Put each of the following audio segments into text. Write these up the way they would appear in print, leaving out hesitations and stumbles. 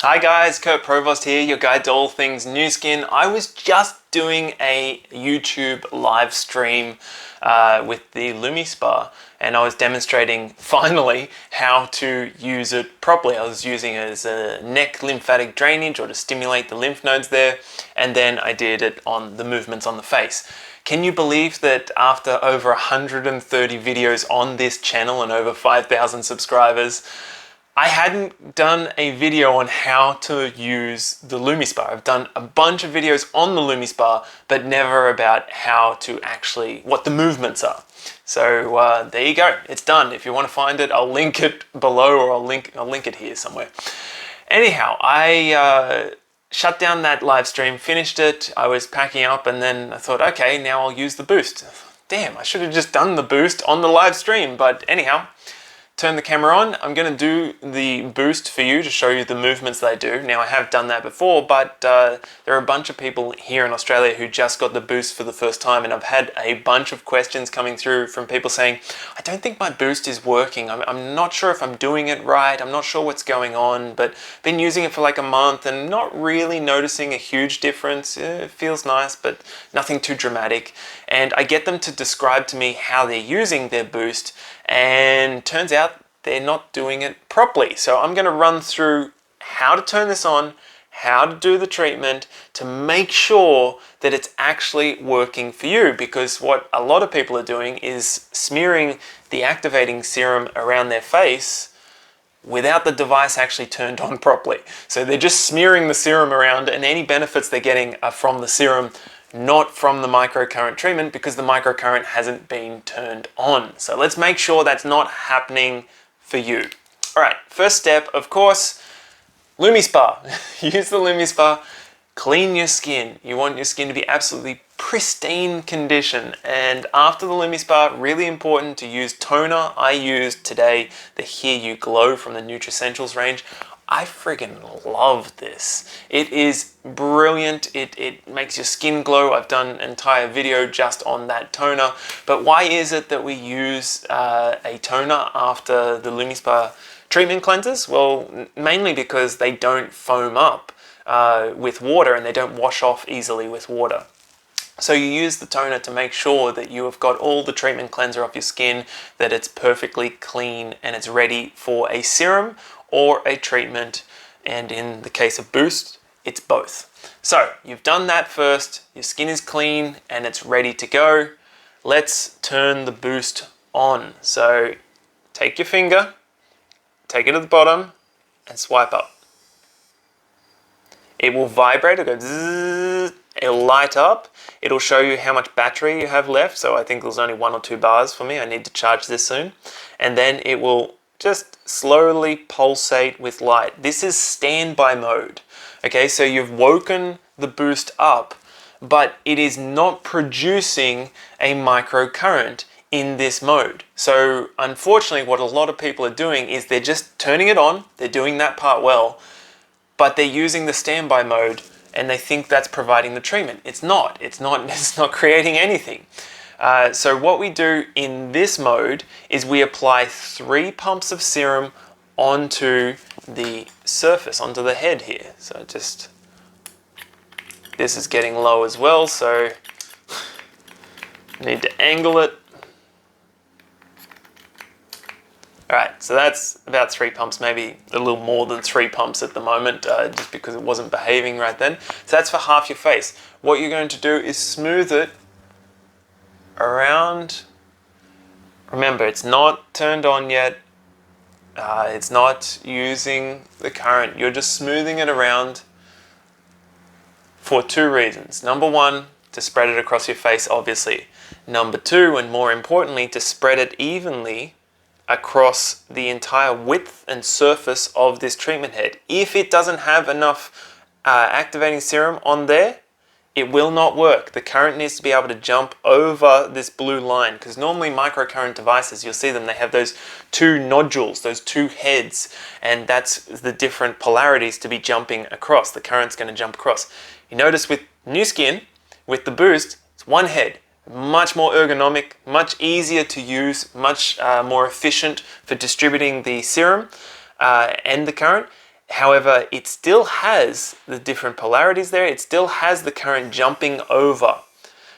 Hi guys, Kurt Provost here, your guide to all things new skin. I was just doing a YouTube live stream with the LumiSpa, and I was demonstrating finally how to use it properly. I was using it as a neck lymphatic drainage or to stimulate the lymph nodes there, and then I did it on the movements on the face. Can you believe that after over 130 videos on this channel and over 5,000 subscribers, I hadn't done a video on how to use the LumiSpa. I've done a bunch of videos on the LumiSpa, but never about how to actually, what the movements are. So there you go, it's done. If you want to find it, I'll link it below, or I'll link it here somewhere. Anyhow, I shut down that live stream, finished it, I was packing up, and then I thought, okay, now I'll use the boost. Damn, I should have just done the boost on the live stream, but anyhow, turn the camera on. I'm going to do the boost for you to show you the movements they do. Now, I have done that before, but there are a bunch of people here in Australia who just got the boost for the first time, and I've had a bunch of questions coming through from people saying, I don't think my boost is working. I'm not sure if I'm doing it right. I'm not sure what's going on, but been using it for like a month and not really noticing a huge difference. It feels nice, but nothing too dramatic. And I get them to describe to me how they're using their boost, and turns out they're not doing it properly. So I'm going to run through how to turn this on, how to do the treatment to make sure that it's actually working for you, because what a lot of people are doing is smearing the activating serum around their face without the device actually turned on properly. So they're just smearing the serum around, and any benefits they're getting are from the serum, not from the microcurrent treatment, because the microcurrent hasn't been turned on. So let's make sure that's not happening for you. All right, first step, of course, LumiSpa. Use the LumiSpa, clean your skin. You want your skin to be absolutely pristine condition. And after the LumiSpa, really important to use toner. I used today the Here You Glow from the Nutricentials range. I friggin' love this. It is brilliant. It makes your skin glow. I've done an entire video just on that toner. But why is it that we use a toner after the LumiSpa treatment cleansers? Well, mainly because they don't foam up with water, and they don't wash off easily with water. So you use the toner to make sure that you have got all the treatment cleanser off your skin, that it's perfectly clean and it's ready for a serum or a treatment, and in the case of Boost, it's both. So you've done that first, your skin is clean and it's ready to go. Let's turn the Boost on. So take your finger, take it to the bottom and swipe up. It will vibrate, it'll go zzz, it'll light up, it'll show you how much battery you have left. So I think there's only 1 or 2 bars for me. I need to charge this soon. And then it will just slowly pulsate with light. This is standby mode. Okay, so you've woken the boost up, but it is not producing a microcurrent in this mode. So unfortunately, what a lot of people are doing is they're just turning it on, they're doing that part well, but they're using the standby mode and they think that's providing the treatment. It's not. It's not creating anything. So what we do in this mode is we apply 3 pumps of serum onto the surface, onto the head here. So just, this is getting low as well, so need to angle it. All right, so that's about 3 pumps, maybe a little more than 3 pumps at the moment, just because it wasn't behaving right then. So that's for half your face. What you're going to do is smooth it around. Remember, it's not turned on yet. It's not using the current. You're just smoothing it around for 2 reasons. Number 1, to spread it across your face, obviously. Number 2, and more importantly, to spread it evenly across the entire width and surface of this treatment head. If it doesn't have enough activating serum on there, it will not work. The current needs to be able to jump over this blue line, because normally microcurrent devices, you'll see them, they have those 2 nodules, those 2 heads, and that's the different polarities to be jumping across. The current's going to jump across. You notice with new skin, with the Boost, it's 1 head. Much more ergonomic, much easier to use, much more efficient for distributing the serum and the current. However, it still has the different polarities there. It still has the current jumping over.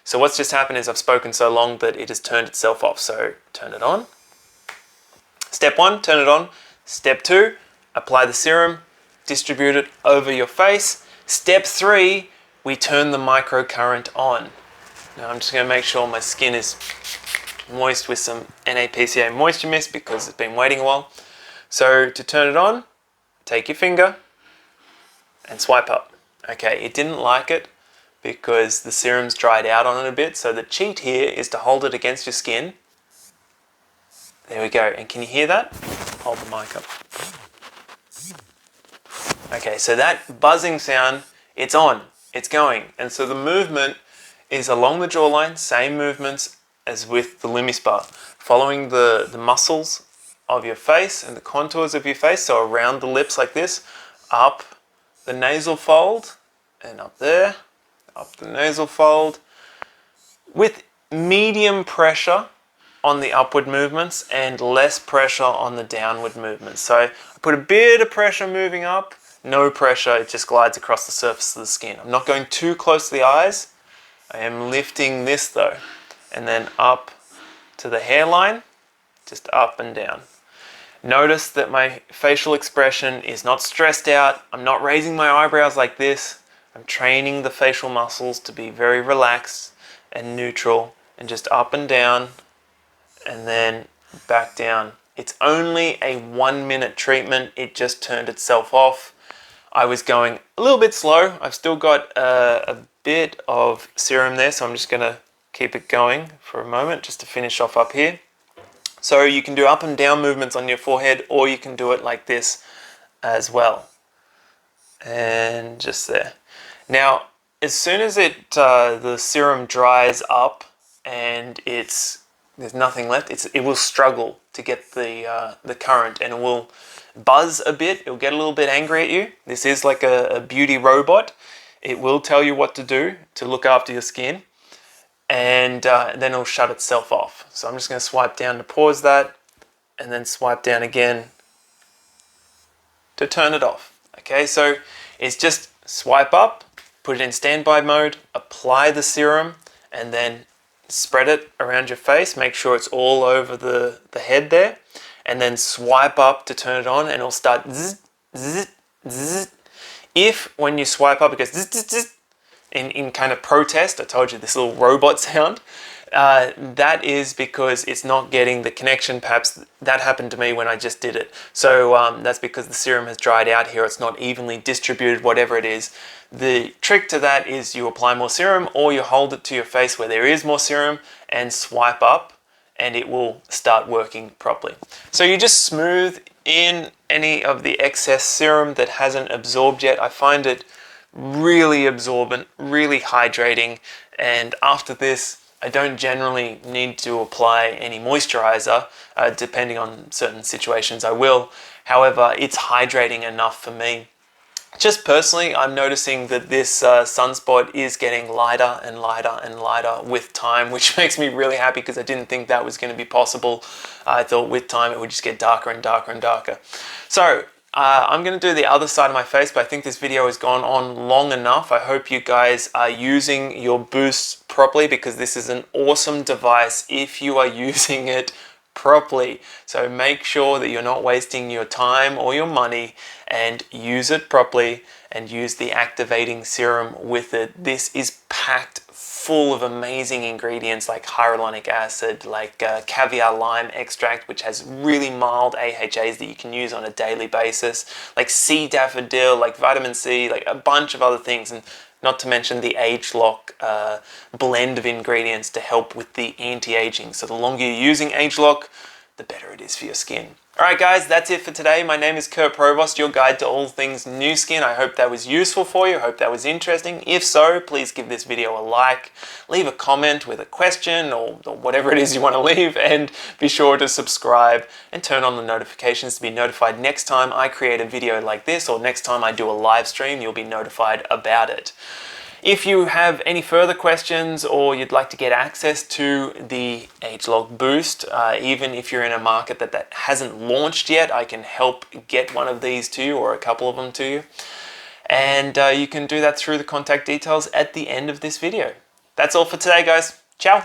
So what's just happened is I've spoken so long that it has turned itself off. So turn it on. Step 1, turn it on. Step 2, apply the serum, distribute it over your face. Step 3, we turn the microcurrent on. Now I'm just going to make sure my skin is moist with some NAPCA moisture mist because it's been waiting a while. So to turn it on, take your finger and swipe up. Okay, it didn't like it because the serum's dried out on it a bit. So the cheat here is to hold it against your skin. There we go. And can you hear that? Hold the mic up. Okay, so that buzzing sound, it's on, it's going. And so the movement is along the jawline, same movements as with the LumiSpa, following the muscles of your face and the contours of your face, so around the lips like this, up the nasal fold, and up there, up the nasal fold, with medium pressure on the upward movements and less pressure on the downward movements. So I put a bit of pressure moving up, no pressure, it just glides across the surface of the skin. I'm not going too close to the eyes, I am lifting this though, and then up to the hairline, just up and down. Notice that my facial expression is not stressed out. I'm not raising my eyebrows like this. I'm training the facial muscles to be very relaxed and neutral and just up and down and then back down. It's only a 1 minute treatment. It just turned itself off. I was going a little bit slow. I've still got a bit of serum there, so I'm just going to keep it going for a moment just to finish off up here. So you can do up and down movements on your forehead, or you can do it like this as well. And just there. Now, as soon as the serum dries up and there's nothing left, it will struggle to get the current, and it will buzz a bit. It'll get a little bit angry at you. This is like a beauty robot. It will tell you what to do to look after your skin. And then it'll shut itself off. So I'm just going to swipe down to pause that, and then swipe down again to turn it off. Okay, so it's just swipe up, put it in standby mode, apply the serum, and then spread it around your face. Make sure it's all over the head there, and then swipe up to turn it on, and it'll start zzz, zzz, zzz. If when you swipe up it goes zzz, zzz, zzz, in kind of protest, I told you this little robot sound, that is because it's not getting the connection. Perhaps that happened to me when I just did it. So that's because the serum has dried out here. It's not evenly distributed, whatever it is. The trick to that is you apply more serum, or you hold it to your face where there is more serum and swipe up, and it will start working properly. So you just smooth in any of the excess serum that hasn't absorbed yet. I find it really absorbent, really hydrating, and after this I don't generally need to apply any moisturizer. Depending on certain situations I will. However, it's hydrating enough for me. Just personally, I'm noticing that this sunspot is getting lighter and lighter and lighter with time, which makes me really happy because I didn't think that was going to be possible. I thought with time it would just get darker and darker and darker. So I'm going to do the other side of my face, but I think this video has gone on long enough. I hope you guys are using your boosts properly, because this is an awesome device if you are using it properly. So make sure that you're not wasting your time or your money, and use it properly, and use the activating serum with it. This is packed full of amazing ingredients like hyaluronic acid, like caviar lime extract, which has really mild AHAs that you can use on a daily basis, like sea daffodil, like vitamin C, like a bunch of other things, and not to mention the Ageloc blend of ingredients to help with the anti-aging. So the longer you're using Ageloc, the better it is for your skin. Alright guys, that's it for today. My name is Kurt Provost, your guide to all things new skin. I hope that was useful for you. I hope that was interesting. If so, please give this video a like, leave a comment with a question or whatever it is you want to leave, and be sure to subscribe and turn on the notifications to be notified next time I create a video like this, or next time I do a live stream, you'll be notified about it. If you have any further questions or you'd like to get access to the Ageloc Boost, even if you're in a market that hasn't launched yet, I can help get one of these to you or a couple of them to you. And you can do that through the contact details at the end of this video. That's all for today, guys. Ciao.